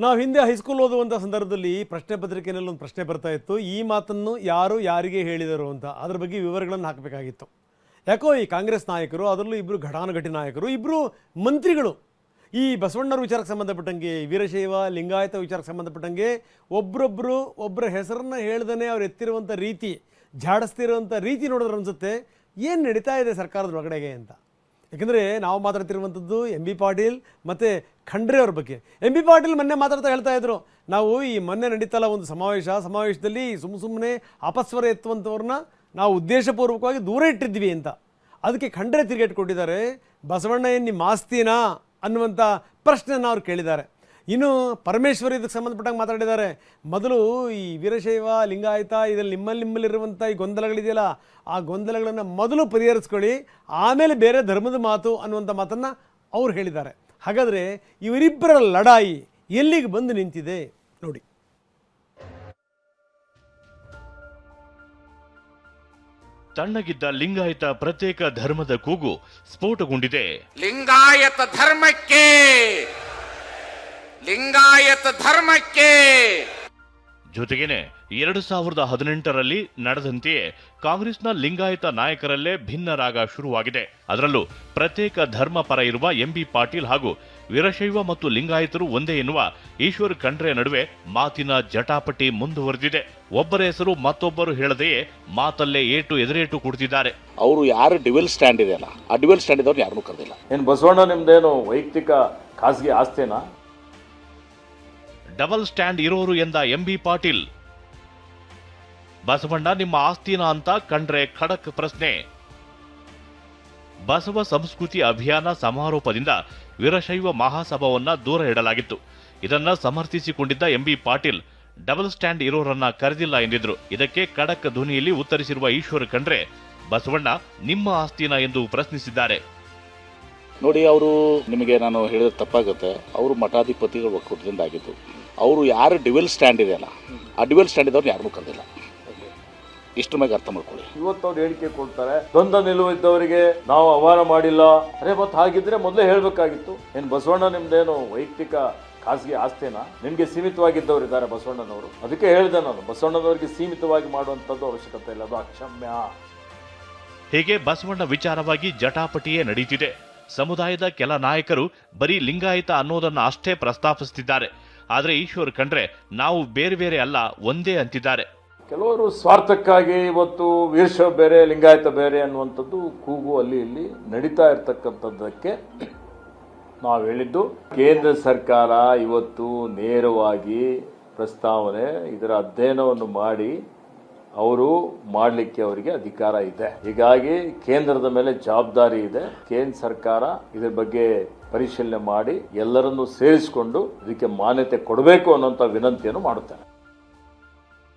ನಾವು ಹಿಂದೆ ಹೈಸ್ಕೂಲ್ ಓದುವಂಥ ಸಂದರ್ಭದಲ್ಲಿ ಪ್ರಶ್ನೆ ಪತ್ರಿಕೆಯಲ್ಲಿ ಒಂದು ಪ್ರಶ್ನೆ ಬರ್ತಾ ಇತ್ತು, ಈ ಮಾತನ್ನು ಯಾರು ಯಾರಿಗೆ ಹೇಳಿದರು ಅಂತ. ಅದ್ರ ಬಗ್ಗೆ ವಿವರಗಳನ್ನು ಹಾಕಬೇಕಾಗಿತ್ತು. ಯಾಕೋ ಈ ಕಾಂಗ್ರೆಸ್ ನಾಯಕರು, ಅದರಲ್ಲೂ ಇಬ್ಬರು ಘಟಾನುಘಟಿ ನಾಯಕರು, ಇಬ್ಬರು ಮಂತ್ರಿಗಳು, ಈ ಬಸವಣ್ಣರ ವಿಚಾರಕ್ಕೆ ಸಂಬಂಧಪಟ್ಟಂಗೆ, ವೀರಶೈವ ಲಿಂಗಾಯತ ವಿಚಾರಕ್ಕೆ ಸಂಬಂಧಪಟ್ಟಂಗೆ ಒಬ್ಬರ ಹೆಸರನ್ನು ಹೇಳ್ದೇ ಅವ್ರು ಎತ್ತಿರುವಂಥ ರೀತಿ, ಜಾಡಿಸ್ತಿರುವಂಥ ರೀತಿ ನೋಡಿದ್ರೆ ಅನಿಸುತ್ತೆ ಏನು ನಡೀತಾ ಇದೆ ಸರ್ಕಾರದ ಒಳಗಡೆಗೆ ಅಂತ. ಯಾಕೆಂದರೆ ನಾವು ಮಾತಾಡ್ತಿರುವಂಥದ್ದು ಎಂ ಬಿ ಪಾಟೀಲ್ ಮತ್ತು ಖಂಡ್ರೆ ಅವ್ರ ಬಗ್ಗೆ. ಎಂ ಬಿ ಪಾಟೀಲ್ ಮೊನ್ನೆ ಮಾತಾಡ್ತಾ ಹೇಳ್ತಾ ಇದ್ರು, ನಾವು ಈ ಮೊನ್ನೆ ನಡೀತಲ್ಲ ಒಂದು ಸಮಾವೇಶದಲ್ಲಿ ಸುಮ್ಮನೆ ಅಪಸ್ವರ ಎತ್ತುವಂಥವ್ರನ್ನ ನಾವು ಉದ್ದೇಶಪೂರ್ವಕವಾಗಿ ದೂರ ಇಟ್ಟಿದ್ವಿ ಅಂತ. ಅದಕ್ಕೆ ಖಂಡ್ರೆ ತಿರುಗೇಟ್ ಕೊಟ್ಟಿದ್ದಾರೆ, ಬಸವಣ್ಣ ಏನು ನಿಮ್ಮ ಆಸ್ತಿನಾ ಅನ್ನುವಂಥ ಪ್ರಶ್ನೆಯನ್ನು ಅವ್ರು ಕೇಳಿದ್ದಾರೆ. ಇನ್ನು ಪರಮೇಶ್ವರ್ ಇದಕ್ಕೆ ಸಂಬಂಧಪಟ್ಟಂಗೆ ಮಾತಾಡಿದ್ದಾರೆ. ಮೊದಲು ಈ ವೀರಶೈವ ಲಿಂಗಾಯತ ಇದರಲ್ಲಿ ನಿಮ್ಮಲ್ಲಿರುವಂಥ ಈ ಗೊಂದಲಗಳಿದೆಯಲ್ಲ, ಆ ಗೊಂದಲಗಳನ್ನು ಮೊದಲು ಪರಿಹರಿಸ್ಕೊಳ್ಳಿ, ಆಮೇಲೆ ಬೇರೆ ಧರ್ಮದ ಮಾತು ಅನ್ನುವಂಥ ಮಾತನ್ನು ಅವ್ರು ಹೇಳಿದ್ದಾರೆ. ಹಾಗಾದರೆ ಇವರಿಬ್ಬರ ಲಡಾಯಿ ಎಲ್ಲಿಗೆ ಬಂದು ನಿಂತಿದೆ ನೋಡಿ. ತಣ್ಣಗಿದ್ದ ಲಿಂಗಾಯತ ಪ್ರತ್ಯೇಕ ಧರ್ಮದ ಕೂಗು ಸ್ಫೋಟಗೊಂಡಿದೆ. ಲಿಂಗಾಯತ ಧರ್ಮಕ್ಕೆ ಜೊತೆಗೇನೆ 2018ರಲ್ಲಿ ನಡೆದಂತೆಯೇ ಕಾಂಗ್ರೆಸ್ನ ಲಿಂಗಾಯತ ನಾಯಕರಲ್ಲೇ ಭಿನ್ನ ರಾಗ ಶುರುವಾಗಿದೆ. ಅದರಲ್ಲೂ ಪ್ರತ್ಯೇಕ ಧರ್ಮ ಪರ ಇರುವ ಎಂಬಿ ಪಾಟೀಲ್ ಹಾಗೂ ವೀರಶೈವ ಮತ್ತು ಲಿಂಗಾಯತರು ಒಂದೇ ಎನ್ನುವ ಈಶ್ವರ್ ಖಂಡ್ರೆ ನಡುವೆ ಮಾತಿನ ಜಟಾಪಟಿ ಮುಂದುವರೆದಿದೆ. ಒಬ್ಬರ ಹೆಸರು ಮತ್ತೊಬ್ಬರು ಹೇಳದೆಯೇ ಮಾತಲ್ಲೇ ಎದುರೇಟು ಕೊಡ್ತಿದ್ದಾರೆ. ಅವರು ಯಾರು ಡಿವೆಲ್ ಸ್ಟ್ಯಾಂಡ್ ಇದೆಯಲ್ಲ, ಆ ಡಿವೆಲ್ ಸ್ಟ್ಯಾಂಡ್ ಇದ್ದವ್ರು ಯಾರನ್ನೂ ಕರೆದಿಲ್ಲ. ಏನು ಬಸವಣ್ಣ ನಿಮ್ದೇನು ವೈಯಕ್ತಿಕ ಖಾಸಗಿ ಆಸ್ತಿನಾ? ಡಬಲ್ ಸ್ಟ್ಯಾಂಡ್ ಇರೋರು ಎಂದ ಎಂಬಿ ಪಾಟೀಲ್. ಬಸವಣ್ಣ ನಿಮ್ಮ ಆಸ್ತಿನಾ ಅಂತ ಖಂಡ್ರೆ ಖಡಕ್ ಪ್ರಶ್ನೆ. ಬಸವ ಸಂಸ್ಕೃತಿ ಅಭಿಯಾನ ಸಮಾರೋಪದಿಂದ ವೀರಶೈವ ಮಹಾಸಭಾವನ್ನ ದೂರ ಇಡಲಾಗಿತ್ತು. ಇದನ್ನ ಸಮರ್ಥಿಸಿಕೊಂಡಿದ್ದ ಎಂಬಿ ಪಾಟೀಲ್ ಡಬಲ್ ಸ್ಟ್ಯಾಂಡ್ ಇರೋರನ್ನ ಕರೆದಿಲ್ಲ ಎಂದಿದ್ರು. ಇದಕ್ಕೆ ಖಡಕ್ ಧ್ವನಿಯಲ್ಲಿ ಉತ್ತರಿಸಿರುವ ಈಶ್ವರ್ ಖಂಡ್ರೆ ಬಸವಣ್ಣ ನಿಮ್ಮ ಆಸ್ತಿನಾ ಎಂದು ಪ್ರಶ್ನಿಸಿದ್ದಾರೆ. ನೋಡಿ, ಅವರು ನಿಮಗೆ ನಾನು ಹೇಳಿದ್ರೆ ತಪ್ಪಾಗುತ್ತೆ, ಅವರು ಮಠಾಧಿಪತಿಗಳು ಒಕ್ಕೂಟದಿಂದ ಆಗಿದ್ದು. ಅವರು ಯಾರು ಡಿವೆಲ್ ಸ್ಟ್ಯಾಂಡ್ ಇದೆಯಲ್ಲ, ಆ ಡಿವೆಲ್ ಸ್ಟ್ಯಾಂಡ್ ಇದ್ದವ್ರು ಯಾರನ್ನೂ ಕರೆದಿಲ್ಲ. ಇಷ್ಟು ಮೇಲೆ ಅರ್ಥ ಮಾಡ್ಕೊಳ್ಳಿ. ಇವತ್ತು ಅವ್ರು ಹೇಳಿಕೆ ಕೊಡ್ತಾರೆ, ದ್ವಂದ್ವ ನಿಲುವು ಇದ್ದವರಿಗೆ ನಾವು ಆಹ್ವಾನ ಮಾಡಿಲ್ಲ. ಅರೆ ಮತ್ತೆ ಹಾಗಿದ್ರೆ ಮೊದಲೇ ಹೇಳಬೇಕಾಗಿತ್ತು. ಏನು ಬಸವಣ್ಣ ನಿಮ್ದೇನು ವೈಯಕ್ತಿಕ ಖಾಸಗಿ ಆಸ್ತಿನಾ? ನಿಮ್ಗೆ ಸೀಮಿತವಾಗಿದ್ದವರು ಇದ್ದಾರೆ ಬಸವಣ್ಣನವರು. ಅದಕ್ಕೆ ಹೇಳಿದೆ ನಾನು, ಬಸವಣ್ಣನವರಿಗೆ ಸೀಮಿತವಾಗಿ ಮಾಡುವಂಥದ್ದು ಅವಶ್ಯಕತೆ ಇಲ್ಲ, ಅದು ಅಕ್ಷಮ್ಯ. ಹೀಗೆ ಬಸವಣ್ಣ ವಿಚಾರವಾಗಿ ಜಟಾಪಟಿಯೇ ನಡೀತಿದೆ. ಸಮುದಾಯದ ಕೆಲ ನಾಯಕರು ಬರೀ ಲಿಂಗಾಯತ ಅನ್ನೋದನ್ನ ಅಷ್ಟೇ ಪ್ರಸ್ತಾಪಿಸುತ್ತಿದ್ದಾರೆ. ಆದರೆ ಈಶ್ವರ್ ಖಂಡ್ರೆ ನಾವು ಬೇರೆ ಬೇರೆ ಅಲ್ಲ, ಒಂದೇ ಅಂತಿದ್ದಾರೆ. ಕೆಲವರು ಸ್ವಾರ್ಥಕ್ಕಾಗಿ ಇವತ್ತು ವೀರಶೈವ ಬೇರೆ ಲಿಂಗಾಯತ ಬೇರೆ ಅನ್ನುವಂಥದ್ದು ಕೂಗು ಅಲ್ಲಿ ಇಲ್ಲಿ ನಡೀತಾ ಇರ್ತಕ್ಕಂಥದ್ದಕ್ಕೆ ನಾವು ಹೇಳಿದ್ದು, ಕೇಂದ್ರ ಸರ್ಕಾರ ಇವತ್ತು ನೇರವಾಗಿ ಪ್ರಸ್ತಾವನೆ ಇದರ ಅಧ್ಯಯನವನ್ನು ಮಾಡಿ ಅವರು ಮಾಡಲಿಕ್ಕೆ ಅವರಿಗೆ ಅಧಿಕಾರ ಇದೆ. ಹೀಗಾಗಿ ಕೇಂದ್ರದ ಮೇಲೆ ಜವಾಬ್ದಾರಿ ಇದೆ. ಕೇಂದ್ರ ಸರ್ಕಾರ ಇದರ ಬಗ್ಗೆ ಪರಿಶೀಲನೆ ಮಾಡಿ ಎಲ್ಲರನ್ನೂ ಸೇರಿಸಿಕೊಂಡು ಇದಕ್ಕೆ ಮಾನ್ಯತೆ ಕೊಡಬೇಕು ಅನ್ನುವಂಥ ವಿನಂತಿಯನ್ನು ಮಾಡುತ್ತೇನೆ.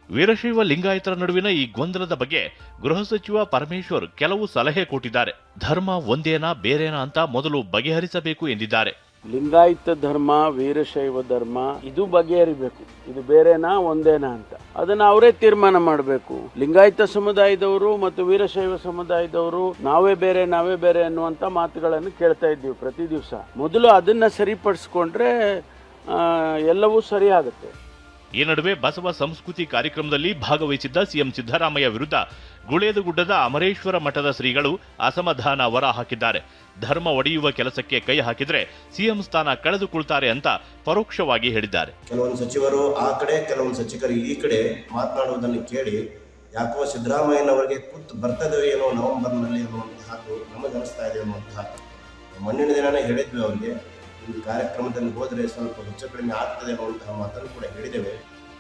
ವೀರಶೈವ ಲಿಂಗಾಯತರ ನಡುವಿನ ಈ ಗೊಂದಲದ ಬಗ್ಗೆ ಗೃಹ ಸಚಿವ ಪರಮೇಶ್ವರ್ ಕೆಲವು ಸಲಹೆ ಕೊಟ್ಟಿದ್ದಾರೆ. ಧರ್ಮ ಒಂದೇನಾ ಬೇರೇನಾ ಅಂತ ಮೊದಲು ಬಗೆಹರಿಸಬೇಕು ಎಂದಿದ್ದಾರೆ. ಲಿಂಗಾಯತ ಧರ್ಮ, ವೀರಶೈವ ಧರ್ಮ ಇದು ಬಗೆಹರಿಬೇಕು. ಇದು ಬೇರೆನಾ ಒಂದೇನಾ ಅಂತ ಅದನ್ನ ಅವರೇ ತೀರ್ಮಾನ ಮಾಡಬೇಕು. ಲಿಂಗಾಯತ ಸಮುದಾಯದವರು ಮತ್ತು ವೀರಶೈವ ಸಮುದಾಯದವರು ನಾವೇ ಬೇರೆ ಅನ್ನುವಂಥ ಮಾತುಗಳನ್ನು ಕೇಳ್ತಾ ಇದ್ದೀವಿ ಪ್ರತಿ ದಿವಸ. ಮೊದಲು ಅದನ್ನ ಸರಿಪಡಿಸ್ಕೊಂಡ್ರೆ ಎಲ್ಲವೂ ಸರಿ ಆಗುತ್ತೆ. ಈ ನಡುವೆ ಬಸವ ಸಂಸ್ಕೃತಿ ಕಾರ್ಯಕ್ರಮದಲ್ಲಿ ಭಾಗವಹಿಸಿದ್ದ ಸಿಎಂ ಸಿದ್ದರಾಮಯ್ಯ ವಿರುದ್ಧ ಗುಳೇದಗುಡ್ಡದ ಅಮರೇಶ್ವರ ಮಠದ ಶ್ರೀಗಳು ಅಸಮಾಧಾನ ಹೊರ ಹಾಕಿದ್ದಾರೆ. ಧರ್ಮ ಒಡೆಯುವ ಕೆಲಸಕ್ಕೆ ಕೈ ಹಾಕಿದ್ರೆ ಸಿಎಂ ಸ್ಥಾನ ಕಳೆದುಕೊಳ್ತಾರೆ ಅಂತ ಪರೋಕ್ಷವಾಗಿ ಹೇಳಿದ್ದಾರೆ. ಕೆಲವೊಂದು ಸಚಿವರು ಆ ಕಡೆ, ಕೆಲವೊಂದು ಸಚಿವರು ಈ ಕಡೆ ಮಾತನಾಡುವುದನ್ನು ಕೇಳಿ ಯಾಕೋ ಸಿದ್ದರಾಮಯ್ಯನವರಿಗೆ ಕೂತು ಬರ್ತದೆ ಏನೋ ನವೆಂಬರ್ನಲ್ಲಿ ಅನ್ನುವಂತಹ ನಮಗನಿಸ್ತಾ ಇದೆ ಅನ್ನುವಂತಹ ಮೊನ್ನಿನ ದಿನನೇ ಹೇಳಿದ್ವಿ ಅವರಿಗೆ. ಈ ಕಾರ್ಯಕ್ರಮದಲ್ಲಿ ಹೋದರೆ ಸ್ವಲ್ಪ ಹೆಚ್ಚು ಕಡಿಮೆ ಆಗ್ತದೆ ಅನ್ನುವಂತಹ ಮಾತನ್ನು ಕೂಡ ಹೇಳಿದ್ದೇವೆ.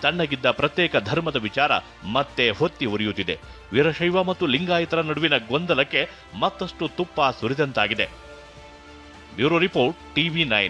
ತಣ್ಣಗಿದ್ದ ಪ್ರತ್ಯೇಕ ಧರ್ಮದ ವಿಚಾರ ಮತ್ತೆ ಹೊತ್ತಿ ಉರಿಯುತ್ತಿದೆ. ವೀರಶೈವ ಮತ್ತು ಲಿಂಗಾಯತರ ನಡುವಿನ ಗೊಂದಲಕ್ಕೆ ಮತ್ತಷ್ಟು ತುಪ್ಪ ಸುರಿದಂತಾಗಿದೆ. Bureau report, TV9.